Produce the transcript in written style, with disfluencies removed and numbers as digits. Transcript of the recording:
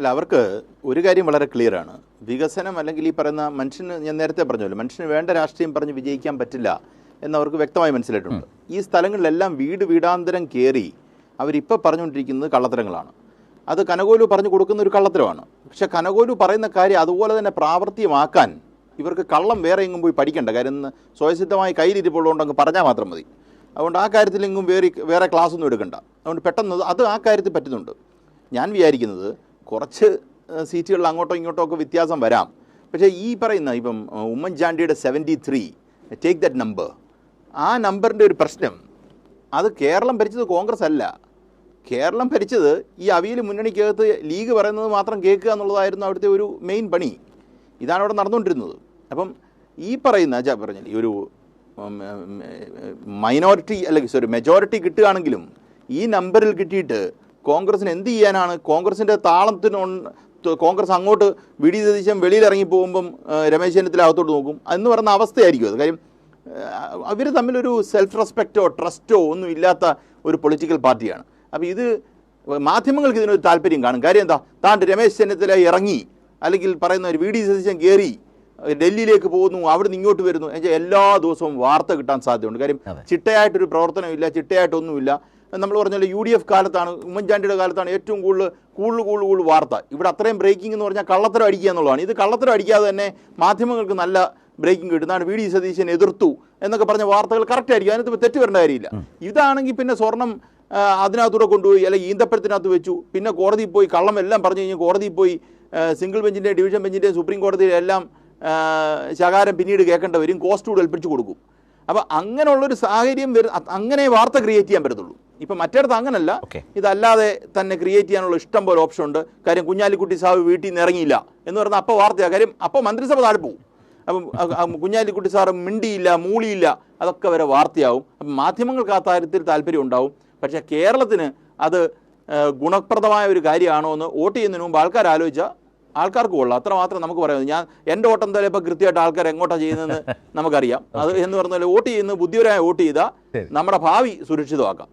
അല്ല, അവർക്ക് ഒരു കാര്യം വളരെ ക്ലിയറാണ്. വികസനം അല്ലെങ്കിൽ ഈ പറയുന്ന മനുഷ്യന്, ഞാൻ നേരത്തെ പറഞ്ഞല്ലോ, മനുഷ്യന് വേണ്ട രാഷ്ട്രീയം പറഞ്ഞ് വിജയിക്കാൻ പറ്റില്ല എന്നവർക്ക് വ്യക്തമായി മനസ്സിലായിട്ടുണ്ട്. ഈ സ്ഥലങ്ങളിലെല്ലാം വീടാന്തരം കയറി അവരിപ്പോൾ പറഞ്ഞുകൊണ്ടിരിക്കുന്നത് കള്ളത്തരങ്ങളാണ്. അത് കനകോലു പറഞ്ഞു കൊടുക്കുന്ന ഒരു കള്ളത്തരമാണ്. പക്ഷെ കനകോലു പറയുന്ന കാര്യം അതുപോലെ തന്നെ പ്രാവർത്തികമാക്കാൻ ഇവർക്ക് കള്ളം വേറെ എങ്ങും പോയി പഠിക്കേണ്ട കാര്യം. സ്വയസിദ്ധമായി കയ്യിലിരിപ്പുള്ളതുകൊണ്ട് അങ്ങ് പറഞ്ഞാൽ മാത്രം മതി. അതുകൊണ്ട് ആ കാര്യത്തിലെങ്ങും വേറെ ക്ലാസ്സൊന്നും എടുക്കണ്ട. അതുകൊണ്ട് പെട്ടെന്ന് അത് ആ കാര്യത്തിൽ പറ്റുന്നുണ്ട്. ഞാൻ വിചാരിക്കുന്നത് കുറച്ച് സീറ്റുകളിൽ അങ്ങോട്ടോ ഇങ്ങോട്ടോ ഒക്കെ വ്യത്യാസം വരാം. പക്ഷേ ഈ പറയുന്ന ഇപ്പം ഉമ്മൻചാണ്ടിയുടെ 73, ടേക്ക് ദാറ്റ് നമ്പർ, ആ നമ്പറിൻ്റെ ഒരു പ്രശ്നം, അത് കേരളം ഭരിച്ചത് കോൺഗ്രസ് അല്ല. കേരളം ഭരിച്ചത് ഈ അവിയൽ മുന്നണിക്കകത്ത് ലീഗ് പറയുന്നത് മാത്രം കേൾക്കുക എന്നുള്ളതായിരുന്നു അവിടുത്തെ ഒരു മെയിൻ പണി. ഇതാണ് അവിടെ നടന്നുകൊണ്ടിരുന്നത്. അപ്പം ഈ പറഞ്ഞാൽ ഈ ഒരു മൈനോറിറ്റി അല്ലെങ്കിൽ മെജോറിറ്റി കിട്ടുകയാണെങ്കിലും ഈ നമ്പറിൽ കിട്ടിയിട്ട് കോൺഗ്രസിന് എന്ത് ചെയ്യാനാണ്? കോൺഗ്രസിൻ്റെ കോൺഗ്രസ് അങ്ങോട്ട് വി ഡി സതീശൻ വെളിയിലിറങ്ങി പോകുമ്പം രമേശ് ചെന്നിത്തല അകത്തോട്ട് നോക്കും എന്ന് പറയുന്ന അവസ്ഥയായിരിക്കും അത്. കാര്യം അവർ തമ്മിലൊരു സെൽഫ് റെസ്പെക്റ്റോ ട്രസ്റ്റോ ഒന്നും ഇല്ലാത്ത ഒരു പൊളിറ്റിക്കൽ പാർട്ടിയാണ്. അപ്പോൾ ഇത് മാധ്യമങ്ങൾക്ക് ഇതിനൊരു താല്പര്യം കാണും. കാര്യം എന്താ? താണ്ട് രമേശ് ചെന്നിത്തല ഇറങ്ങി, അല്ലെങ്കിൽ പറയുന്ന ഒരു വി ഡി സതീശൻ കയറി ഡൽഹിയിലേക്ക് പോകുന്നു, അവിടുന്ന് ഇങ്ങോട്ട് വരുന്നു, എല്ലാ ദിവസവും വാർത്ത കിട്ടാൻ സാധ്യതയുണ്ട്. കാര്യം ചിട്ടയായിട്ടൊരു പ്രവർത്തനമില്ല, ചിട്ടയായിട്ടൊന്നുമില്ല. നമ്മൾ പറഞ്ഞാൽ UDF കാലത്താണ്, ഉമ്മൻചാണ്ടിയുടെ കാലത്താണ് ഏറ്റവും കൂടുതൽ വാർത്ത. ഇവിടെ അത്രയും ബ്രേക്കിംഗ് എന്ന് പറഞ്ഞാൽ കള്ളത്തരം അടിക്കുക എന്നുള്ളതാണ്. ഇത് കള്ളത്തരം അടിക്കാതെ തന്നെ മാധ്യമങ്ങൾക്ക് നല്ല ബ്രേക്കിംഗ് കിട്ടുന്നതാണ്. വി ഡി സതീശൻ എതിർത്തു എന്നൊക്കെ പറഞ്ഞ വാർത്തകൾ കറക്റ്റ് ആയിരിക്കും, അതിനകത്ത് തെറ്റ് വരേണ്ട കാര്യമില്ല. ഇതാണെങ്കിൽ പിന്നെ സ്വർണം അതിനകത്തൂടെ കൊണ്ടുപോയി, അല്ലെങ്കിൽ ഈന്തപ്പഴത്തിനകത്ത് വെച്ചു, പിന്നെ കോടതിയിൽ പോയി കള്ളം എല്ലാം പറഞ്ഞു കഴിഞ്ഞാൽ കോടതിയിൽ പോയി സിംഗിൾ ബെഞ്ചിൻ്റെയും ഡിവിഷൻ ബെഞ്ചിൻ്റെയും സുപ്രീം കോടതിയിലും എല്ലാം ശകാരം പിന്നീട് കേൾക്കേണ്ട വരും, കോസ്റ്റ് കൂടെ ഏൽപ്പിച്ചു കൊടുക്കും. അപ്പോൾ അങ്ങനെയുള്ളൊരു സാഹചര്യം അങ്ങനെ വാർത്ത ക്രിയേറ്റ് ചെയ്യാൻ പറ്റത്തുള്ളൂ. ഇപ്പം മറ്റേടത്ത് അങ്ങനല്ല. ഇതല്ലാതെ തന്നെ ക്രിയേറ്റ് ചെയ്യാനുള്ള ഇഷ്ടം പോലെ ഓപ്ഷൻ ഉണ്ട്. കാര്യം കുഞ്ഞാലിക്കുട്ടി സാഹു വീട്ടിൽ നിന്ന് ഇറങ്ങിയില്ല എന്ന് പറഞ്ഞാൽ അപ്പോൾ വാർത്തയാണ്. കാര്യം അപ്പോൾ മന്ത്രിസഭ താഴെ പോകും. അപ്പം കുഞ്ഞാലിക്കുട്ടി സാറ് മിണ്ടിയില്ല, മൂളിയില്ല, അതൊക്കെ വരെ വാർത്തയാവും. അപ്പം മാധ്യമങ്ങൾക്ക് ആ കാര്യത്തിൽ താല്പര്യം ഉണ്ടാവും. പക്ഷേ കേരളത്തിന് അത് ഗുണപ്രദമായ ഒരു കാര്യമാണോ എന്ന് വോട്ട് ചെയ്യുന്നതിന് മുമ്പ് ആൾക്കാർ ആലോചിച്ചാൽ ആൾക്കാർക്ക് കൊള്ളാം. അത്രമാത്രം നമുക്ക് പറയാം. എൻ്റെ വോട്ട് എന്തായാലും ഇപ്പോൾ കൃത്യമായിട്ട് ആൾക്കാർ എങ്ങോട്ടാണ് ചെയ്യുന്നതെന്ന് നമുക്കറിയാം. അത് എന്ന് പറഞ്ഞാൽ വോട്ട് ചെയ്യുന്നത് ബുദ്ധിപരമായി വോട്ട് ചെയ്താൽ നമ്മുടെ ഭാവി സുരക്ഷിതമാക്കാം.